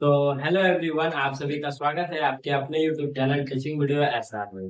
तो hello everyone, आप सभी का स्वागत है आपके अपने YouTube channel teaching video SR में।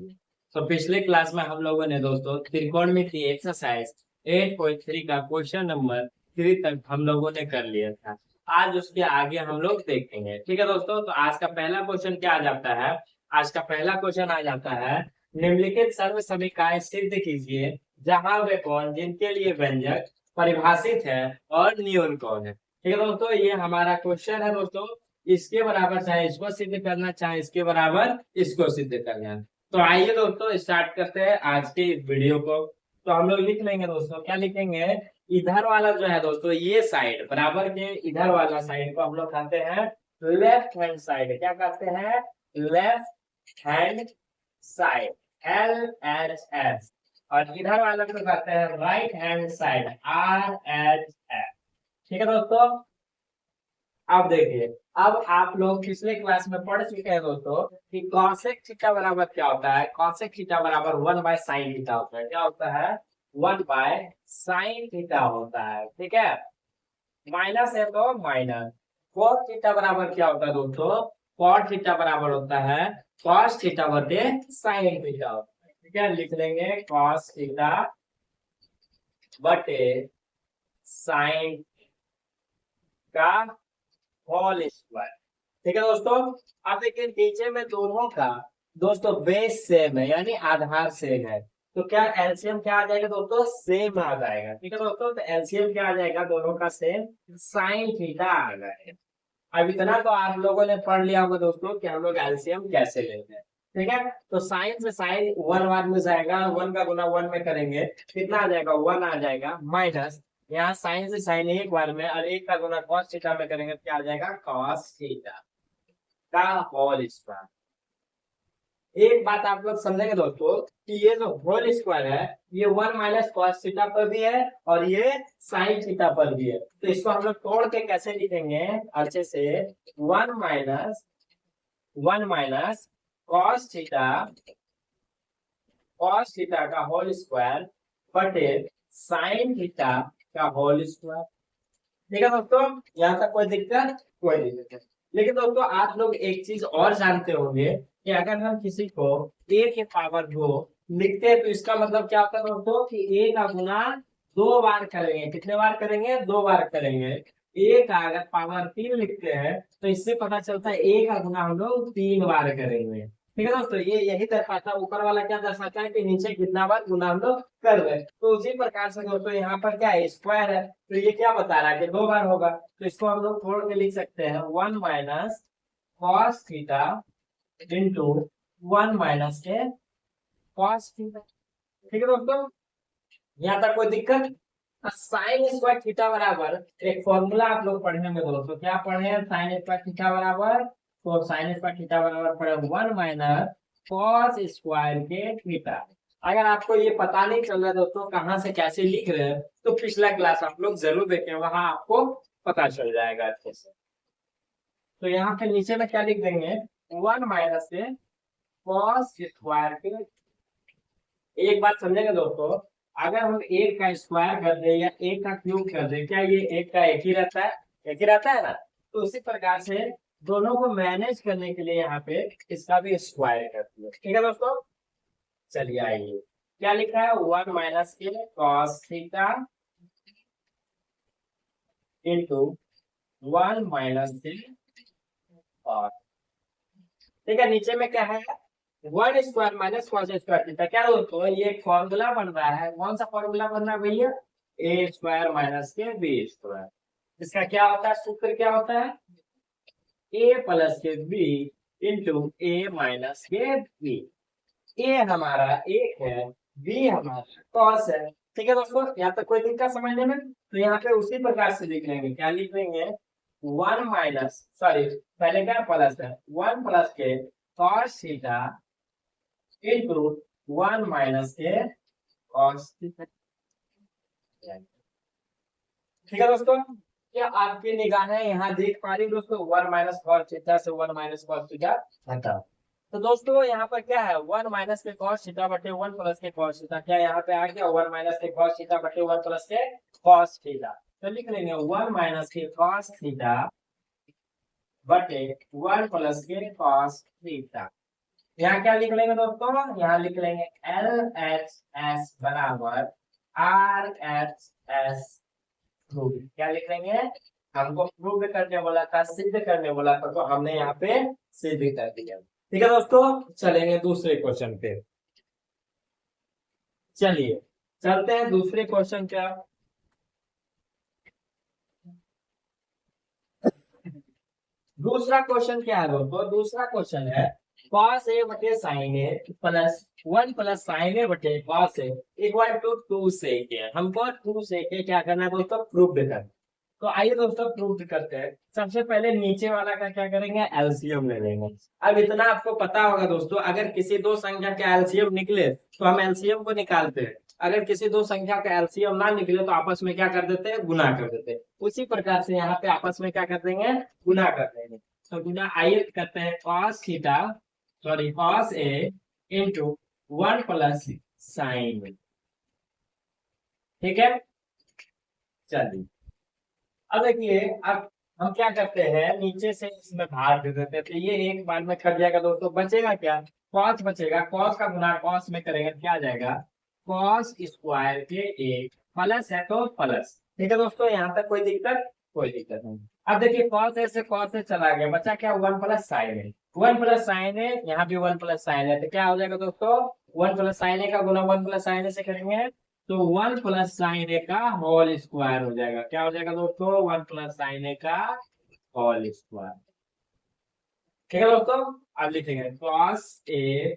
तो पिछले क्लास में हम लोगों ने दोस्तों त्रिकोणमिति एक्सरसाइज 8.3 का क्वेश्चन नंबर 3 तक हम लोगों ने कर लिया था। आज उसके आगे हम लोग देखेंगे। ठीक है दोस्तों, तो आज का पहला क्वेश्चन क्या आ जाता है? आज का पहला क्वेश्चन आ जाता है, निम्नलिखित सर्व समीकरण सिद्ध कीजिए जहां वे कौन जिनके लिए व्यंजक परिभाषित है और नियम कौन है। ठीक है दोस्तों, ये हमारा क्वेश्चन है दोस्तों। इसके बराबर चाहे इसको सिद्ध करना, चाहे इसके बराबर इसको सिद्ध करना। तो आइए दोस्तों स्टार्ट करते हैं आज के इस वीडियो को। तो हम लोग लिख लेंगे दोस्तों, क्या लिखेंगे? इधर वाला जो है दोस्तों, ये साइड बराबर के इधर वाला साइड को हम लोग कहते हैं लेफ्ट हैंड साइड। क्या कहते हैं? Left hand side, LHS। और इधर वाला को कहते हैं राइट हैंड साइड, RHS। ठीक है दोस्तों, अब देखिए, अब आप लोग पिछले क्लास में पढ़ चुके हैं दोस्तों कि कॉसेक थीटा बराबर क्या होता है। कॉसेक थीटा बराबर 1/sin थीटा होता है। क्या होता है? 1/sin थीटा होता है। ठीक है, माइनस है तो माइनस। cos थीटा बराबर क्या होता है दोस्तों? cot थीटा बराबर होता है cos थीटा बटे sin थीटा होता है। ठीक है, लिख लेंगे cos थीटा बटे sin का होल स्क्वायर। ठीक है दोस्तों, अब देखिए नीचे में दोनों का दोस्तों बेस सेम है, यानी आधार सेम है। तो क्या एलसीएम क्या आ जाएगा दोस्तों? सेम आ जाएगा। ठीक है दोस्तों, तो एलसीएम क्या आ जाएगा दोनों का? सेम, साइन थीटा आ जाएगा। अब इतना तो आप लोगों ने पढ़ लिया होगा दोस्तों कि हम लोग एलसीएम कैसे लेते हैं। ठीक है, तो साइन से साइन वन बाद में जाएगा, वन का गुना वन में करेंगे, कितना आ जाएगा? वन आ जाएगा, माइनस यहाँ साइन से साइन एक बार में, और एक का गुना कॉस थीटा में करेंगे तो क्या आ जाएगा? कॉस थीटा का होल स्क्वायर। एक बात आप लोग समझेंगे दोस्तों कि ये जो होल स्क्वायर है, ये 1 - cos थीटा पर भी है और ये साइन थीटा पर भी है। तो इसको हम लोग तोड़ के कैसे लिखेंगे अच्छे से? 1 - cos थीटा का होल स्क्वायर बटे साइन थीटा का होल स्क्वायर। ठीक है दोस्तों, यहाँ तक कोई दिक्कत? कोई दिक्कत नहीं। लेकिन दोस्तों आप लोग एक चीज और जानते होंगे कि अगर हम किसी को a के पावर 2 लिखते हैं तो इसका मतलब क्या होता है दोस्तों कि a का गुना 2 बार करेंगे। कितने बार करेंगे? 2 बार करेंगे। a का अगर पावर 3 लिखते हैं तो इससे पता चलता है a का गुना हम लोग 3 बार करेंगे। ठीक है दोस्तों, ये यही दर्शाता है, ऊपर वाला क्या दर्शाता है कि नीचे कितना बार गुना हम लोग कर रहे हैं। तो उसी प्रकार से दोस्तों यहाँ पर क्या है? स्क्वायर है, तो ये क्या बता रहा है कि 2 बार होगा। तो इसको हम लोग तोड़ के लिख सकते हैं 1 - cos थीटा इंटू 1 - के cos थीटा। ठीक है दोस्तों, यहाँ तक कोई दिक्कत? साइन स्क्वायर थीटा बराबर एक फॉर्मूला आप लोग पढ़े में दोस्तों, क्या पढ़े हैं? साइन स्क्वायर थीटा बराबर, तो साइन स्क्वायर थीटा बराबर पढ़े 1 - cos स्क्वायर के थीटा। अगर आपको ये पता नहीं चल रहा है दोस्तों कहाँ से कैसे लिख रहे हैं, तो पिछला क्लास आप लोग जरूर देखें, वहां आपको पता चल जाएगा अच्छे से। तो यहाँ पे नीचे में क्या लिख देंगे? 1 - से cos स्क्वायर के। एक बात समझेंगे दोस्तों, अगर हम एक का स्क्वायर कर दे या एक का क्यूब कर दे, क्या ये एक का एक ही रहता है? एक ही रहता है ना। तो उसी प्रकार से दोनों को मैनेज करने के लिए यहाँ पे इसका भी स्क्वायर कर दिया। ठीक है दोस्तों, चलिए आइए, क्या लिखा है? 1 - के cos थीटा इंटू 1 - के cos। ठीक है, नीचे में क्या है? 1 square minus cos square theta. क्या दोस्तों ये एक फॉर्मूला बन रहा है। कौन सा फॉर्मूला बन रहा है भैया? a स्क्वायर माइनस के b स्क्वायर। इसका क्या होता है? सूत्र क्या होता है? a प्लस के b इंटू a माइनस के b। a हमारा एक है, b हमारा cos है। ठीक है दोस्तों, यहाँ तक कोई दिक्कत समझने में? तो यहाँ पे उसी प्रकार से लिख लेंगे, क्या लिख लेंगे? 1 - पहले क्या प्लस है? 1 + के cos थीटा इंटू 1 - के cos थीटा। ठीक है दोस्तों, क्या आपकी निगाहें यहाँ देख पा रही दोस्तों? 1 - cos थीटा से 1 - cos थीटा हटा। तो दोस्तों यहाँ पर क्या है? 1 - के cos थीटा बटे 1 + के cos थीटा। क्या यहाँ पे आ गया? 1 - के cos थीटा बटे 1 + के cos थीटा। तो लिख लेंगे 1 - के cos थीटा बटे 1 प्लस के कॉस थीटा। यहाँ क्या लिख लेंगे दोस्तों, यहाँ लिख लेंगे एल एच एस बराबर आर एच एस प्रूव। क्या लिख लेंगे, हमको प्रूव करने बोला था, सिद्ध करने बोला था, तो हमने यहाँ पे सिद्ध कर दिया। ठीक है दोस्तों, चलेंगे दूसरे क्वेश्चन पे। चलिए चलते हैं दूसरे क्वेश्चन क्या। दूसरा क्वेश्चन क्या है दोस्तों, दूसरा क्वेश्चन है cos a बटे sin a plus 1 plus sin a बटे cos a equal to 2 sec a। हमको 2 sec a क्या करना है दोस्तों, प्रूव करना। तो आइए दोस्तों प्रूव करते हैं। सबसे पहले नीचे वाला का क्या करेंगे, एलसीएम ले लेंगे। अब इतना आपको पता होगा दोस्तों, अगर किसी दो संख्या का एलसीएम निकले तो हम एलसीएम को निकालते हैं, अगर किसी दो संख्या का एलसीएम ना निकले तो आपस में क्या कर देते हैं, गुना कर देते हैं। उसी प्रकार से यहाँ पे आपस में क्या कर देंगे, गुना कर देंगे। तो गुना आइए करते हैं cos theta sorry cos a into 1 plus sign. ठीक है, चलिए अब देखिए, अब हम क्या करते हैं, नीचे से इसमें भाग दे देते हैं, तो ये एक बार में कट जाएगा दोस्तों। बचेगा क्या, cos बचेगा, cos का गुना cos में करेंगे क्या आ जाएगा, cos स्क्वायर के एक प्लस है तो प्लस। ठीक है दोस्तों, यहाँ तक कोई दिक्कत, कोई दिक्कत नहीं। अब देखिए cos से cos से चला गया, बचा क्या 1 प्लस साइन है, 1 प्लस साइन है, यहाँ भी 1 प्लस साइन है, तो क्या हो जाएगा दोस्तों, 1 प्लस साइन है का गुना 1 प्लस साइन है से करेंगे तो 1 प्लस साइन ए का होल स्क्वायर हो जाएगा। क्या हो जाएगा दोस्तों, 1 प्लस साइन ए का होल स्क्वायर। ठीक है दोस्तों, अब लिखेंगे cos ए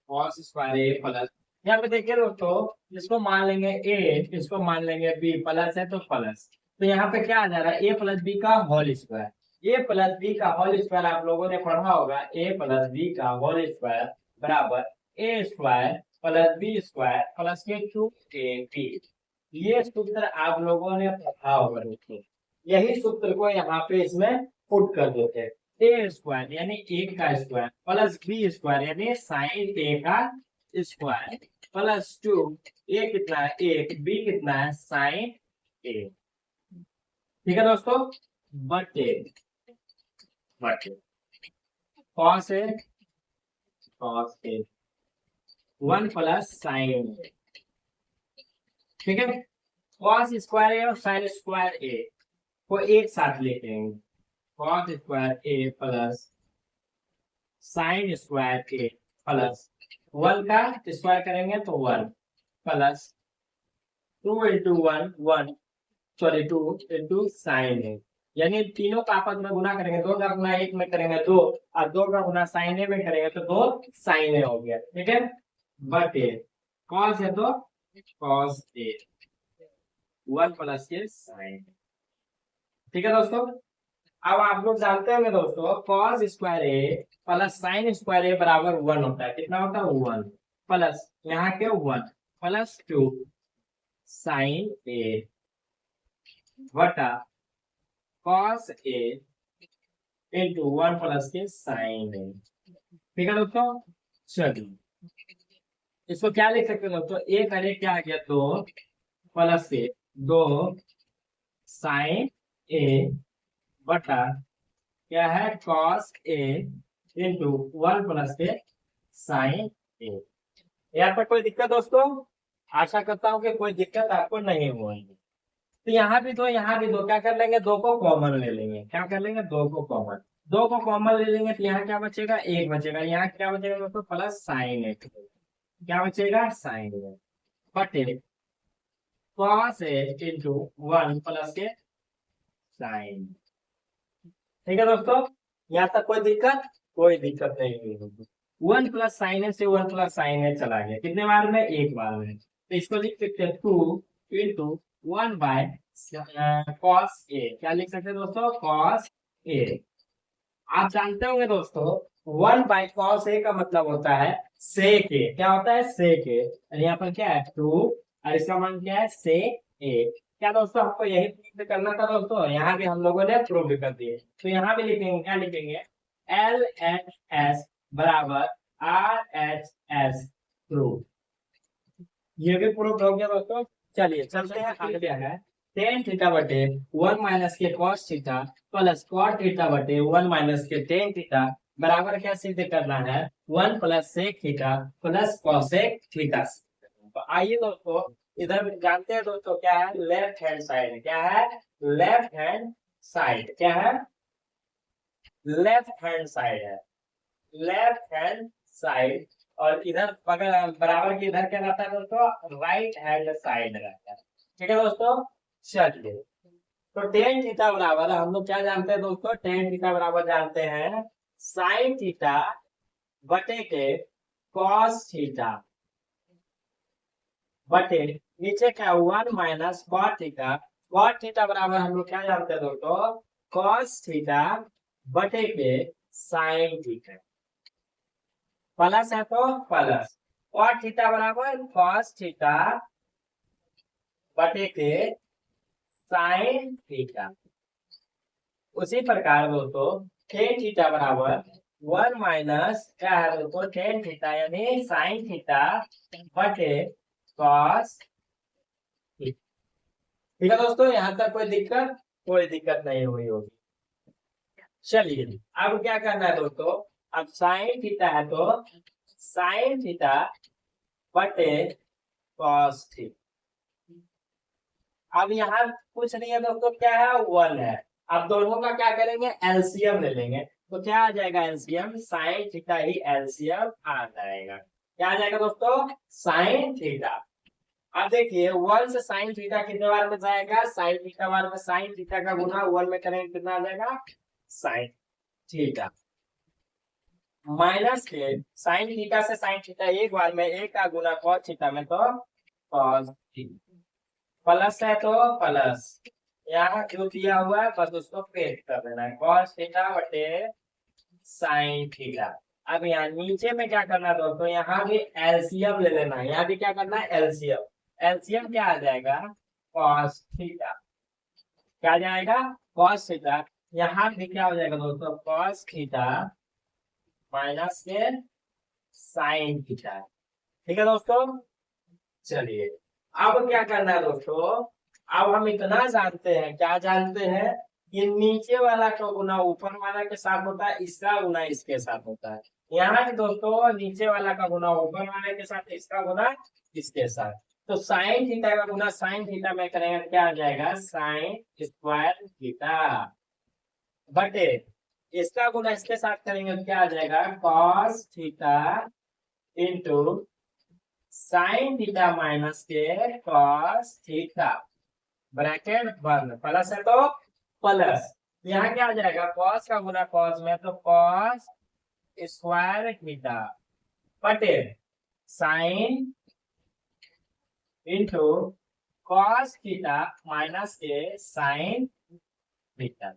cos स्क्वायर ए प्लस, यहाँ पे देखिए दोस्तों, इसको मान लेंगे a, इसको मान लेंगे b, प्लस है तो प्लस, तो यहाँ पे क्या आ जा रहा है, a प्लस बी का whole square. a plus B का होल स्क्वायर आप लोगों ने पढ़ा होगा, a प्लस बी का होल स्क्वायर बराबर a square plus B square plus के 2ab। ये सूत्र आप लोगों ने पढ़ा होगा दोस्तों, यही सूत्र को यहाँ पे इसमें पुट कर देते हैं। ए स्क्वायर यानी एक का स्क्वायर प्लस बी स्क्वायर यानी साइन ए का स्क्वायर प्लस 2, ए कितना है 1, बी कितना है साइन ए। ठीक है दोस्तों, बटे बटे cos ए 1 प्लस साइन। ठीक है, cos स्क्वायर ए और साइन स्क्वायर ए को एक साथ लेते हैं, cos स्क्वायर ए प्लस साइन स्क्वायर ए प्लस 1 का स्क्वायर करेंगे तो 1 plus 2 into 1 sorry 2 into sine है, यानी तीनों का आपस में गुना करेंगे, 2 का गुना 1 में करेंगे 2 और 2 का गुना साइन ए में करेंगे तो 2 साइन ए हो गया। ठीक है, बटे cos है तो cos ए 1 प्लस के साइन। ठीक है दोस्तों, अब आप लोग जानते होंगे दोस्तों, cos स्क्वायर ए प्लस साइन स्क्वायर ए बराबर 1 होता है। कितना होता है 1 प्लस यहाँ के 1 प्लस 2 साइन ए बटा cos ए इंटू 1 प्लस के साइन ए। ठीक है दोस्तों, चलिए इसको क्या लिख सकते हैं दोस्तों, ए करे क्या आ गया 2 प्लस से 2 साइन ए बटा क्या है cos ए इंटू 1 प्लस के साइन ए। यहाँ पर कोई दिक्कत दोस्तों, आशा करता हूँ कि कोई दिक्कत आपको नहीं होगी। तो यहाँ भी दो, यहाँ भी दो, क्या कर लेंगे, 2 को कॉमन ले लेंगे। क्या कर लेंगे, 2 को कॉमन, 2 को कॉमन ले लेंगे तो यहाँ क्या बचेगा, 1 बचेगा। यहाँ क्या बचेगा दोस्तों, प्लस साइन ए, क्या बचेगा साइन ए बटे cos ए इंटू 1 प्लस के साइन। ठीक है दोस्तों, यहाँ तक कोई दिक्कत, कोई दिक्कत नहीं होगी। 1 प्लस साइन ए से 1 प्लस साइन ए चला गया, कितने बार में, एक बार में, तो इसको लिख सकते हैं 2 इंटू 1 बाय cos ए। क्या लिख सकते हैं दोस्तों, cos ए। आप जानते होंगे दोस्तों 1 बाय cos ए का मतलब होता है sec ए। क्या होता है, sec ए, और यहाँ पर क्या है 2 और इसका मान क्या है sec ए। क्या दोस्तों, हमको यही प्रूव करना था दोस्तों, यहाँ भी हम लोगों ने प्रूव कर दिए। तो यहाँ भी लिखेंगे, क्या लिखेंगे, एल एच एस बराबर आर एच एस प्रूव। ये भी प्रूव हो गया दोस्तों। चलिए चलते हैं, अगले है टेन थीटा बटे 1 - के cos theta plus cot theta बटे 1 - के टेन थीटा बराबर क्या सिद्ध करना है, 1 + sec theta plus cosec theta. तो आइए दोस्तों इधर जानते हैं दोस्तों क्या है, लेफ्ट हैंड साइड क्या है, लेफ्ट हैंड साइड क्या है, लेफ्ट हैंड साइड है, लेफ्ट हैंड साइड। और इधर बराबर की इधर क्या रहता है दोस्तों, राइट हैंड साइड रहता है। ठीक है दोस्तों, चलिए तो टेन थीटा बराबर हम लोग क्या जानते हैं दोस्तों, टेन थीटा बराबर जानते हैं साइन थीटा बटे के कॉस थीटा बटे नीचे क्या 1 - कॉट थीटा। कॉट थीटा बराबर हम लोग क्या जानते हैं दोस्तों, कॉस थीटा बटे के साइन थीटा प्लस है तो प्लस कॉट थीटा बराबर कॉस थीटा बटे के साइन थीटा। उसी प्रकार दोस्तों टेन थीटा बराबर 1 - क्या है दोस्तों, टेन थीटा यानी साइन थीटा बटे कॉस। ठीक है दोस्तों, यहाँ तक कोई दिक्कत नहीं हुई होगी। चलिए अब क्या करना है दोस्तों, अब साइन थीटा है तो साइन थीटा बटे कॉस थीटा। अब यहाँ कुछ नहीं है दोस्तों, क्या है 1 है। अब दोनों का क्या करेंगे, एलसीएम ले लेंगे। तो क्या आ जाएगा एलसीएम, साइन थीटा ही एलसीएम आ जाएगा। क्या आ जाएगा दोस्तों, साइन थीटा। अब देखिए 1 से साइन थीटा कितने बार में जाएगा, साइन थीटा बार में साइन थीटा का गुना 1 में करेंगे कितना आ जाएगा, साइन थीटा माइनस के साइन थीटा से साइन थीटा एक बार में, एक का गुना कॉस थीटा में तो कॉस थीटा प्लस है तो प्लस, यहाँ जो दिया हुआ है बस उसको पेस्ट कर देना है, कॉस थीटा बटे साइन थीटा। अब यहाँ नीचे में क्या करना है दोस्तों, यहाँ भी एलसीएम ले लेना है, यहाँ भी क्या करना है एलसीएम। एलसीएम क्या आ जाएगा, कॉस थीटा। क्या आ जाएगा, कॉस थीटा। यहाँ भी क्या हो जाएगा दोस्तों, कॉस थीटा माइनस के साइन थीटा। ठीक है दोस्तों, चलिए अब क्या करना है दोस्तों, अब हम इतना जानते हैं, क्या जानते हैं, कि नीचे वाला का गुना ऊपर वाला के साथ होता है, इसका गुना इसके साथ होता है। यहाँ भी दोस्तों नीचे वाला का गुना ऊपर वाले के साथ, इसका गुना इसके साथ। तो साइन थीटा का गुना साइन थीटा में करेंगे तो क्या आ जाएगा, साइन स्क्वायर थीटा बटे इसका गुना इसके साथ करेंगे तो क्या आ जाएगा, cos theta into sine theta minus के कॉस थीटा ब्रैकेट बंद, प्लस है तो प्लस, यहाँ क्या आ जाएगा, कॉस का गुना कॉस में तो कॉस स्क्वायर थीटा बटे sine into cos theta minus के साइन थीटा।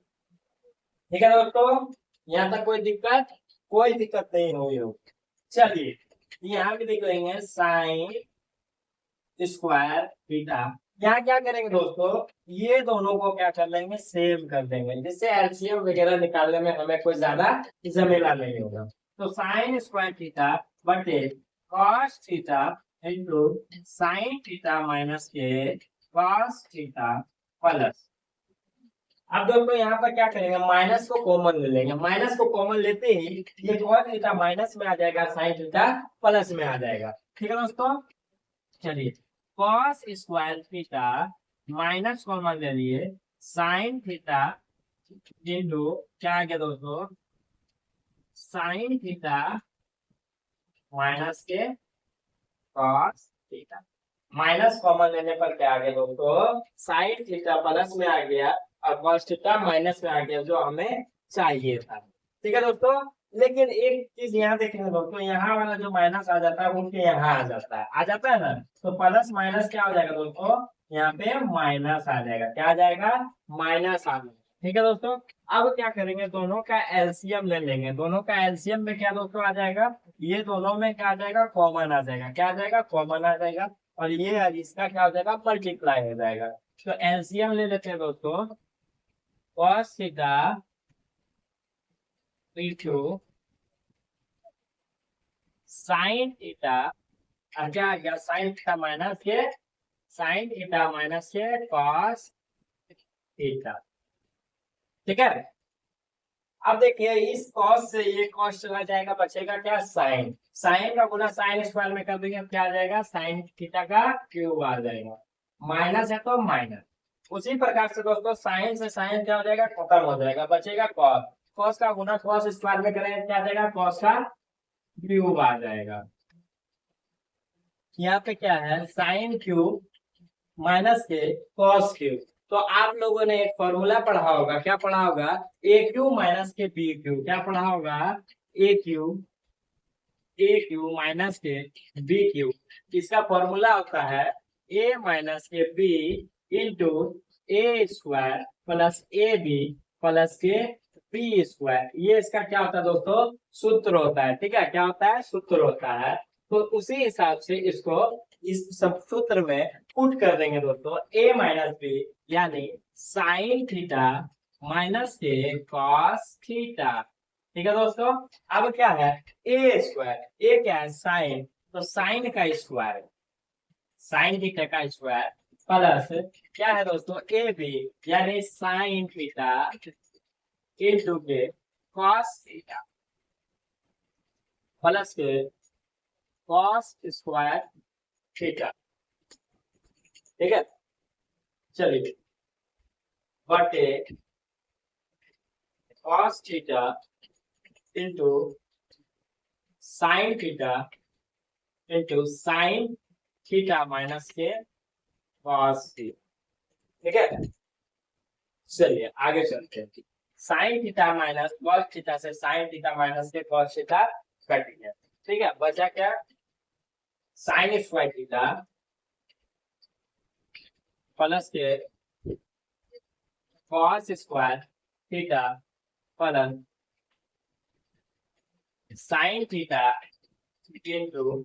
ठीक है दोस्तों, यहाँ तक कोई दिक्कत नहीं हुई हो। चलिए यहाँ भी देख लेंगे साइन स्क्वायर थीटा। यहाँ क्या करेंगे दोस्तों, ये दोनों को क्या कर लेंगे, सेम कर देंगे, जिससे एलसीएम वगैरह निकालने में हमें कोई ज्यादा झमेला नहीं होगा। तो साइन स्क्वायर थीटा बटे cos theta into sine theta minus के कॉस थीटा प्लस। अब दोस्तों यहाँ पर क्या करेंगे, माइनस को कॉमन ले लेंगे, माइनस को कॉमन लेते ही ये कॉस थीटा माइनस में आ जाएगा, साइन थीटा प्लस में आ जाएगा। ठीक है दोस्तों, चलिए cos square theta minus common ले लिए, साइन थीटा इंटू क्या आ गया दोस्तों, साइन थीटा माइनस के कॉस थीटा। माइनस कॉमन लेने पर क्या आ गया दोस्तों, साइन थीटा प्लस में आ गया और कॉस थीटा माइनस में आ गया, जो हमें चाहिए था। ठीक है दोस्तों, लेकिन एक चीज यहाँ देखेंगे दोस्तों, यहाँ वाला जो माइनस आ जाता है उनके यहाँ आ जाता है ना, तो प्लस माइनस क्या हो जाएगा दोस्तों, यहाँ पे माइनस आ जाएगा। क्या आ जाएगा, माइनस आ जाएगा। ठीक है दोस्तों, अब क्या करेंगे, दोनों का एलसीएम ले लेंगे। दोनों का एलसीएम में क्या दोस्तों आ जाएगा, ये दोनों में क्या आ जाएगा, कॉमन आ जाएगा। क्या आ जाएगा, कॉमन आ जाएगा। और ये इसका क्या हो जाएगा, मल्टीप्लाई हो जाएगा। तो एलसीएम ले लेते हैं दोस्तों, cos theta into sine theta, क्या आ गया, साइन थीटा माइनस के कॉस थीटा। ठीक है, अब देखिए इस कॉस से ये कॉस चला जाएगा, बचेगा क्या साइन। साइन का गुना साइन स्क्वायर में कर देंगे, अब क्या आ जाएगा साइन थीटा का क्यूब आ जाएगा। माइनस है तो माइनस। उसी प्रकार से दोस्तों साइन से साइन क्या हो जाएगा, खत्म हो जाएगा, बचेगा कॉस। कॉस का गुना कॉस स्क्वायर में करेंगे, क्या आ जाएगा कॉस का क्यूब आ जाएगा। यहाँ पे क्या है साइन क्यूब माइनस के कॉस क्यूब। तो आप लोगों ने एक फॉर्मूला पढ़ा होगा, क्या पढ़ा होगा, ए क्यूब माइनस के बी क्यूब। क्या पढ़ा होगा, ए क्यूब माइनस के बी क्यूब। इसका फॉर्मूला होता है ए माइनस के B into A square plus A B plus के बी स्क्वायर। ये इसका क्या होता है दोस्तों, सूत्र होता है। ठीक है, क्या होता है, सूत्र होता है। तो उसी हिसाब से इसको इस सब सूत्र में पुट कर देंगे दोस्तों, ए माइनस बी यानी साइन थीटा माइनस के कॉस थीटा। ठीक है दोस्तों, अब क्या है ए स्क्वायर, ए क्या है साइन, तो साइन का स्क्वायर, साइन थीटा का स्क्वायर प्लस क्या है दोस्तों ए बी यानी साइन थीटा इंटू के कॉस थीटा प्लस के कॉस स्क्वायर थीटा। ठीक है, चलिए बटे cos theta into sine theta into sine theta minus के कॉस थीटा। ठीक है, चलिए आगे चलते हैं। Sine theta minus cos theta से साइन थीटा माइनस के कॉस थीटा कट गया। ठीक है, बचा क्या साइन स्क्वायर थीटा प्लस के cos square theta plus sine theta into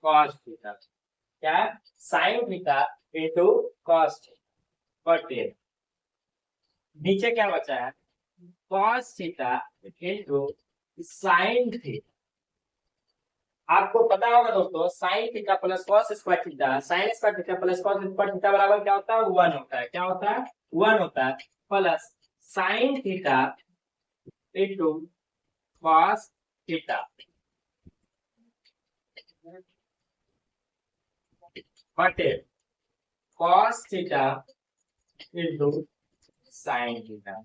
cos theta. क्या sine theta into cos theta, नीचे क्या बचा है cos theta into sine theta. आपको पता होगा दोस्तों sine theta plus cos square theta, sine square theta plus cos square theta बराबर क्या होता है 1 होता है। क्या होता है 1 होता है, plus sine theta into cos theta बटे cos theta into sine theta.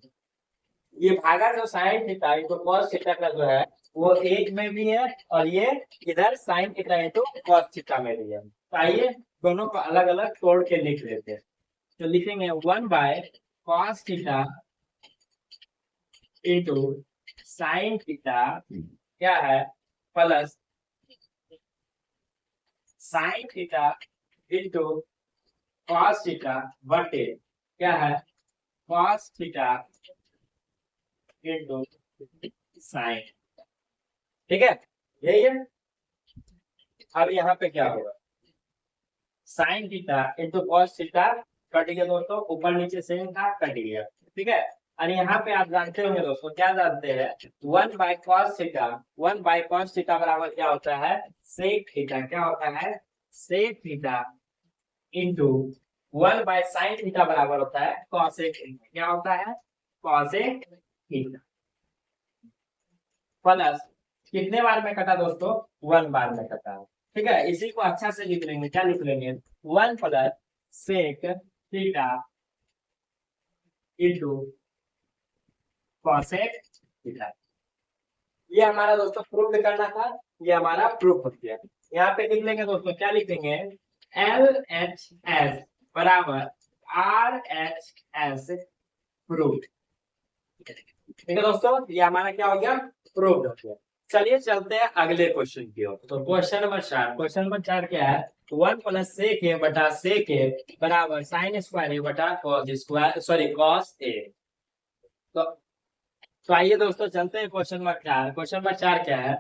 ये भागा जो sine theta into cos theta का जो है वो एक में भी है और ये इधर sign theta into cos theta में भी है। तो आइए दोनों को अलग अलग तोड़ के लिख लेते हैं। तो लिखेंगे 1 by cos theta into sine theta क्या है plus sine theta into cos theta बटे क्या है कॉस थीटा इंटू साइन। ठीक है, यही है। अब यहाँ पे क्या होगा sign theta into cos theta cut गया दोस्तों, ऊपर नीचे सेम था कट गया। ठीक है, और यहाँ पे आप जानते होंगे दोस्तों, क्या जानते हैं 1 by cos theta, 1 by cos theta बराबर क्या होता है सेक थीटा। क्या होता है sec theta into 1 by sine theta बराबर होता है कॉसेक थीटा। क्या होता है कॉसेक थीटा प्लस कितने बार में कटा दोस्तों 1 बार में कटा। ठीक है, इसी को अच्छा से लिख लेंगे, क्या लिख लेंगे 1 plus sec theta into cosec theta. ये हमारा दोस्तों प्रूफ करना था, ये हमारा प्रूफ हो गया। यहाँ पे लिख लेंगे दोस्तों, क्या लिखेंगे LHS बराबर RHS प्रूफ। ठीक है दोस्तों, ये हमारा क्या हो गया प्रूफ हो गया। चलिए चलते हैं अगले क्वेश्चन की ओर। तो क्वेश्चन नंबर 4, क्वेश्चन नंबर 4 क्या है 1 प्लस सेक ए बटा सेक ए बराबर साइन स्क्वायर ए बटा cos square sorry cos A. तो आइए दोस्तों चलते हैं क्वेश्चन नंबर 4। क्वेश्चन नंबर 4 क्या है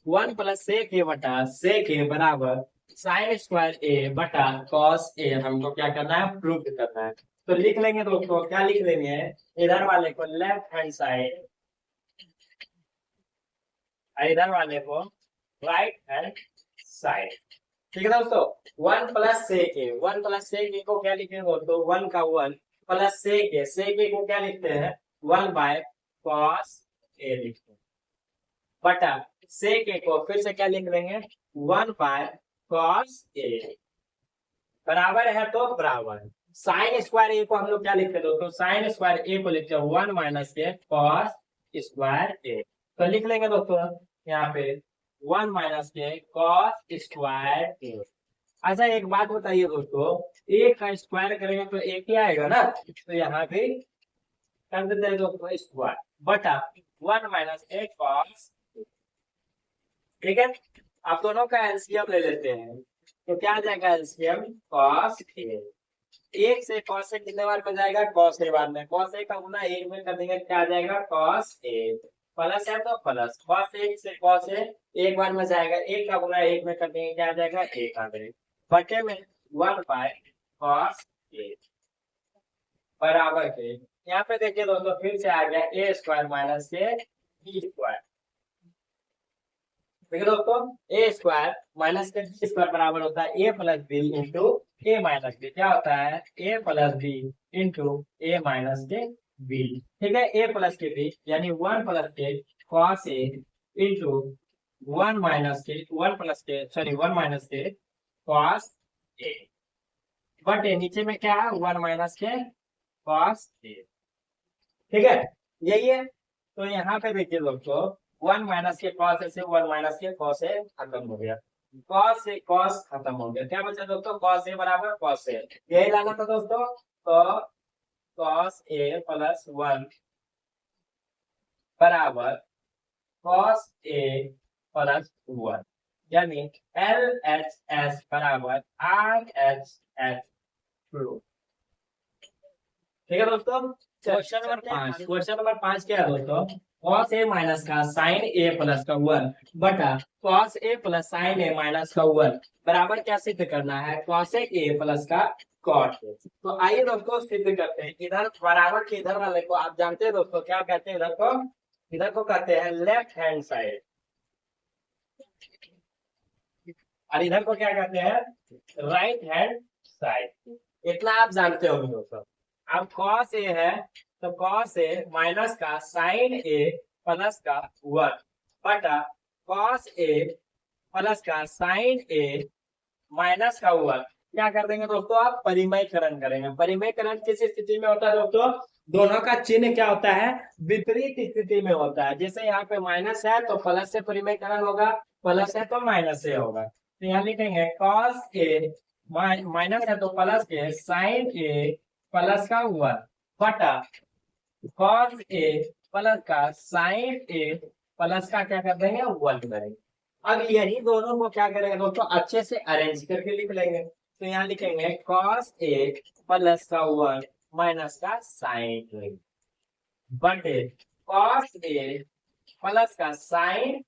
1 प्लस सेक ए बटा सेक ए बराबर साइन स्क्वायर ए बटा कॉस ए। हमको क्या करना है प्रूफ करना है। तो लिख लेंगे दोस्तों, क्या लिख लेंगे इधर वाले को लेफ्ट हैंड साइड, इधर वाले को राइट हैंड साइड। ठीक है दोस्तों, 1 प्लस सेक ए, 1 प्लस सेक ए को क्या लिखेंगे दोस्तों 1 का 1 प्लस सेक ए को क्या लिखते हैं 1/cos ए लिखते हैं, बटा सेक ए को फिर से क्या लिख लेंगे 1/cos ए, बराबर है तो बराबर है। साइन स्क्वायर ए को हम लोग क्या लिखते हैं दोस्तों, साइन स्क्वायर ए को लिखते हैं 1 माइनस के कॉस स्क्वायर ए, तो लिख लेंगे दोस्तों यहाँ पे 1 माइनस के कॉस स्क्वायर ए। अच्छा एक बात बताइए दोस्तों, ए का स्क्वायर करेंगे तो एक ही आएगा ना, तो यहाँ पे कर देते हैं दोस्तों स्क्वायर बटा 1 माइनस ए कॉस, ठीक है। आप दोनों का एलसीएम ले लेते हैं, तो क्या आ जाएगा एलसीएम कॉस ए, एक से कॉस ए कितने बार में जाएगा कॉस ए बार में, कॉस ए का गुना एक में कर देंगे क्या आ जाएगा कॉस ए, प्लस है तो प्लस कॉस ए से कॉस ए एक बार में जाएगा, एक का गुना एक में कर देंगे क्या आ जाएगा एक आ जाएगा, बटे में 1/cos ए बराबर के, यहाँ पे देखिए दोस्तों फिर से आ गया ए स्क्वायर माइनस के बी स्क्वायर, देखिए दोस्तों ए स्क्वायर माइनस के बी स्क्वायर बराबर होता है ए plus B into A minus B, क्या होता है ए plus B into A minus के बी, ठीक है। ए प्लस के बी यानी 1 प्लस के कॉस ए इंटू 1 माइनस के कॉस ए, बटे नीचे में क्या है 1 माइनस के कॉस ए, ठीक है यही है। तो यहाँ पे देखिए दोस्तों 1 माइनस के कॉस ए से 1 माइनस के कॉस ए खत्म हो गया, कॉस से कॉस खत्म हो गया, क्या बचा दोस्तों कॉस ए बराबर कॉस ए, यही लाना था दोस्तों, तो कॉस ए प्लस 1 बराबर कॉस ए प्लस 1, यानी एल एच एस बराबर आर एच एच, ठीक है दोस्तों। क्वेश्चन नंबर 5 क्या है दोस्तों, cos a माइनस का sin a प्लस का 1 बटा cos a plus sin a minus का 1 बराबर क्या सिद्ध करना है cosec a प्लस का cot a। तो आइए दोस्तों सिद्ध करते हैं, इधर बराबर के इधर वाले को आप जानते हैं दोस्तों क्या कहते हैं, इधर को कहते हैं लेफ्ट हैंड साइड, और इधर को क्या कहते हैं राइट हैंड साइड, इतना आप जानते होंगे दोस्तों। अब cos a है तो cos a माइनस का sin a प्लस का 1 बटा cos a प्लस का sin a माइनस का 1, क्या कर देंगे दोस्तों आप परिमयकरण करेंगे, परिमयकरण किस स्थिति में होता है दोस्तों, दोनों का चिन्ह क्या होता है विपरीत स्थिति में होता है, जैसे यहाँ पे माइनस है तो प्लस से परिमयकरण होगा, प्लस है तो माइनस से होगा, तो यहाँ लिखेंगे cos a माइनस है तो प्लस के sin a प्लस का 1 बटा cos a प्लस का sin a प्लस का क्या कर देंगे 1 करेंगे। अब यही दोनों को क्या करेंगे दोस्तों अच्छे से अरेंज करके लिख लेंगे, तो यहाँ लिखेंगे cos a प्लस का 1 माइनस का sin a बटे cos a प्लस का sin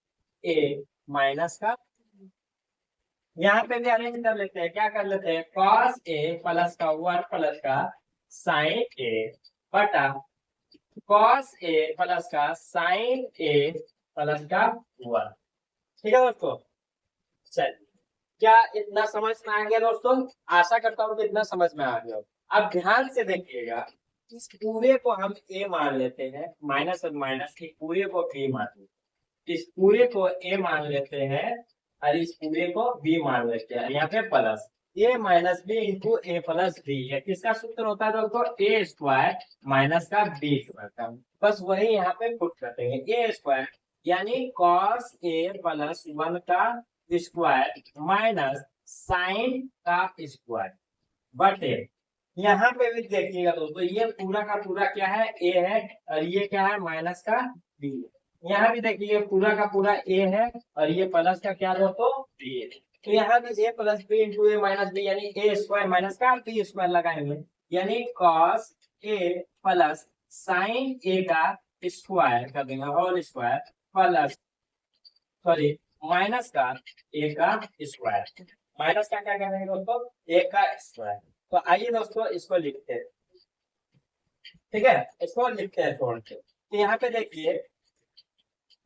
a माइनस का, यहाँ पे भी अरेंज कर लेते हैं, क्या कर लेते हैं cos a प्लस का 1 प्लस का sin a बटा cos a प्लस का sin a प्लस का 1, ठीक है दोस्तों। चलिए क्या इतना समझ में आ गया दोस्तों, आशा करता हूँ कि इतना समझ में आ गया। अब ध्यान से देखिएगा, इस पूरे को हम a मान लेते हैं, माइनस और माइनस के पूरे को b मान लेते हैं, इस पूरे को a मान लेते हैं और इस पूरे को b मान लेते हैं, यहाँ पे plus a minus B into A plus B है, किसका सूत्र होता है दोस्तों ए स्क्वायर माइनस का बी स्क्वायर का, बस वही यहाँ पे पुट कर देंगे ए स्क्वायर यानी cos a प्लस 1 का स्क्वायर माइनस साइन का स्क्वायर बटे, यहाँ पे भी देखिएगा दोस्तों ये पूरा का पूरा क्या है a है और ये क्या है माइनस का b, यहाँ भी देखिए पूरा का पूरा a है और ये प्लस का क्या दोस्तों b है, तो यहाँ पे a plus B into A minus B यानी ए स्क्वायर माइनस का बी स्क्वायर लगाएंगे, यानी cos a plus sine a का स्क्वायर कर देंगे whole square plus sorry minus का a का स्क्वायर, माइनस का क्या करेंगे दोस्तों a का स्क्वायर। तो आइए दोस्तों इसको लिखते हैं, ठीक है इसको लिखते हैं छोड़ के, तो यहाँ पे देखिए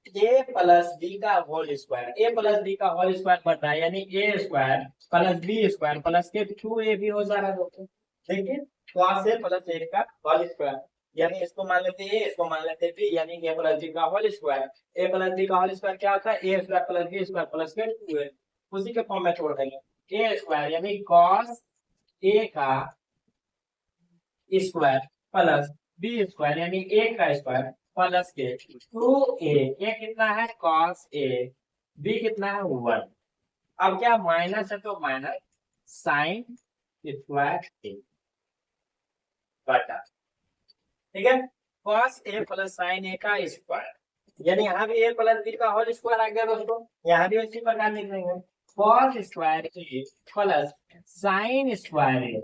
a प्लस बी का whole square, a plus B का होल स्क्वायर बढ़ता है यानी a square plus B square plus के 2a भी हो जा रहा है दोस्तों, देखिए cos a प्लस ए का होल स्क्वायर, यानी इसको मान लेते हैं इसको मान लेते हैं b, यानी a प्लस b का whole square. a plus b का होल स्क्वायर क्या होता है, a square plus b square plus के 2a, उसी के फॉर्म में छोड़ देंगे। a स्क्वायर यानी cos a का स्क्वायर प्लस b स्क्वायर यानी a का स्क्वायर प्लस के 2a। a कितना है cos a, b कितना है 1। अब क्या माइनस है तो माइनस साइन स्क्वायर a बटा, ठीक है, cos a plus sine a का स्क्वायर, यानी यहाँ भी a प्लस b का होल स्क्वायर आ गया दोस्तों, यहाँ भी उसी प्रकार लिख देंगे cos square a plus sine square a,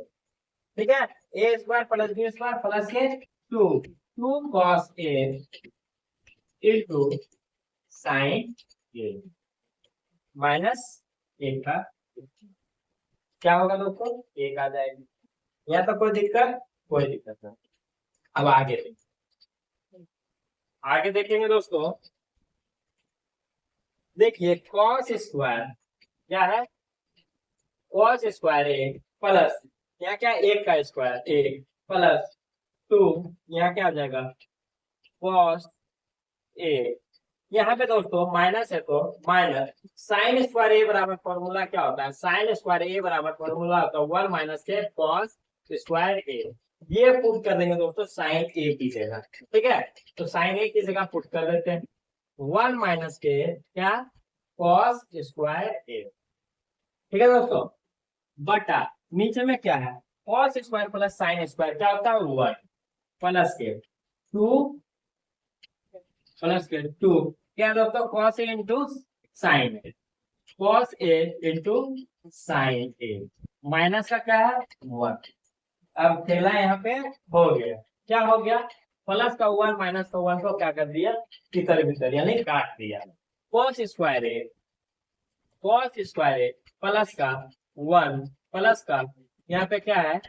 ठीक है, a square plus b square plus के 2 cos a into sine a minus 1 का क्या होगा दोस्तों, 1 आ जाएगी। यहाँ तक कोई दिक्कत नहीं। अब आगे देखेंगे दोस्तों, देखिए cos स्क्वायर क्या है, cos स्क्वायर a प्लस यहाँ क्या 1 का स्क्वायर a प्लस 2, यहाँ क्या आ जाएगा cos a, यहाँ पे दोस्तों माइनस है तो माइनस साइन स्क्वायर a बराबर फॉर्मूला क्या होता है, साइन स्क्वायर a बराबर फॉर्मूला होता है 1 माइनस के cos स्क्वायर a। ये पुट कर देंगे दोस्तों साइन a की जगह, ठीक है, तो साइन a की जगह पुट कर देते हैं 1 माइनस के क्या cos स्क्वायर a, ठीक है दोस्तों, बटा नीचे में क्या है cos square plus sine square क्या होता है 1 प्लस के 2 क्या दोस्तों cos a into sine a, cos a into sine a minus का क्या है 1। अब थैला यहाँ पे हो गया, क्या हो गया प्लस का 1 माइनस का 1 को क्या कर दिया इधर भीतर यानी काट दिया। cos स्क्वायर a प्लस का 1 प्लस का यहाँ पे क्या है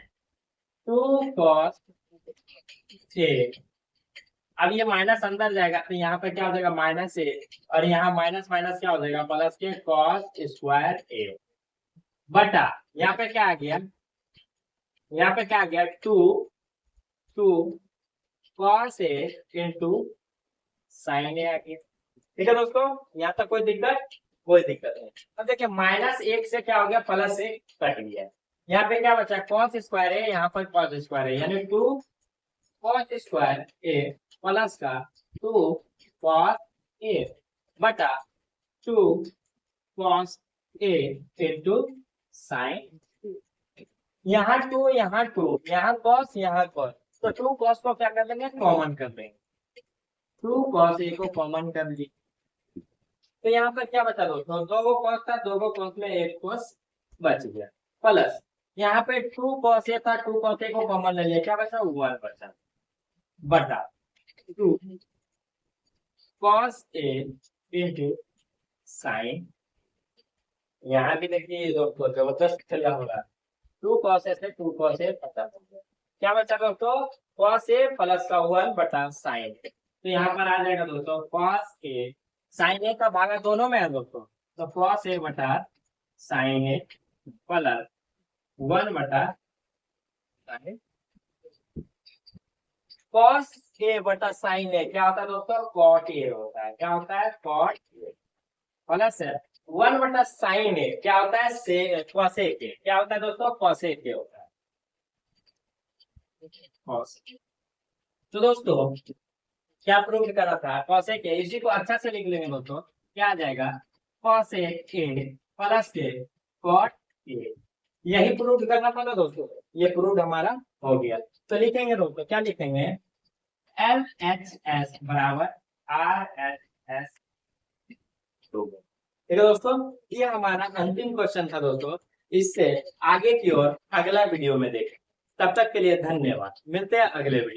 2 cos a, अब ये माइनस अंदर जाएगा तो यहाँ पे क्या हो जाएगा माइनस a, और यहाँ माइनस माइनस क्या हो जाएगा प्लस के cos स्क्वायर a बटा यहाँ पे क्या आ गया, यहाँ पे क्या आ गया 2 cos a into sine a आ गया, ठीक है दोस्तों, यहाँ तक कोई दिक्कत नहीं। अब देखिए माइनस 1 से क्या हो गया प्लस 1 कट गया, यहाँ पे क्या बचा cos स्क्वायर a, यहाँ पर cos स्क्वायर a यानी 2 cos स्क्वायर a प्लस का 2 cos a बटा 2 cos a इंटू साइन, यहाँ 2 यहाँ cos तो 2 cos को क्या कर लेंगे कॉमन कर देंगे, 2 cos a को कॉमन कर ली तो यहाँ पर क्या बचा दोस्तों 2 cos था, 2 cos में 1 cos बच गया, प्लस यहाँ पे 2 cos a था, 2 cos a को कॉमन ले लिया क्या बचा 1 बचा बटा 2 cos a इंटू साइन, यहाँ भी देखिए दोस्तों जबरदस्त चला हो रहा है 2 cos a से 2 cos a पता हो गया, क्या बचा दोस्तों cos a प्लस का 1 बटा साइन, तो यहाँ पर आ जाएगा दोस्तों cos a साइन a का भागा दोनों में है दोस्तों, तो cos a बटा साइन a प्लस 1 बटा cos a बटा साइन a क्या होता है दोस्तों cot a होता है, क्या होता है cot a प्लस 1 बटा साइन a क्या होता है cos a के, क्या होता है दोस्तों cos a के होता है cos। तो दोस्तों क्या प्रूव करना था cos a के, इसी को अच्छा से लिख लेंगे दोस्तों, क्या आ जाएगा cos a प्लस के cot a, यही प्रूव करना था ना दोस्तों, ये प्रूव हमारा हो गया। तो लिखेंगे दोस्तों क्या लिखेंगे LHS बराबर RHS, ठीक है दोस्तों, ये हमारा अंतिम क्वेश्चन था दोस्तों, इससे आगे की ओर अगला वीडियो में देखें, तब तक के लिए धन्यवाद, मिलते हैं अगले वीडियो।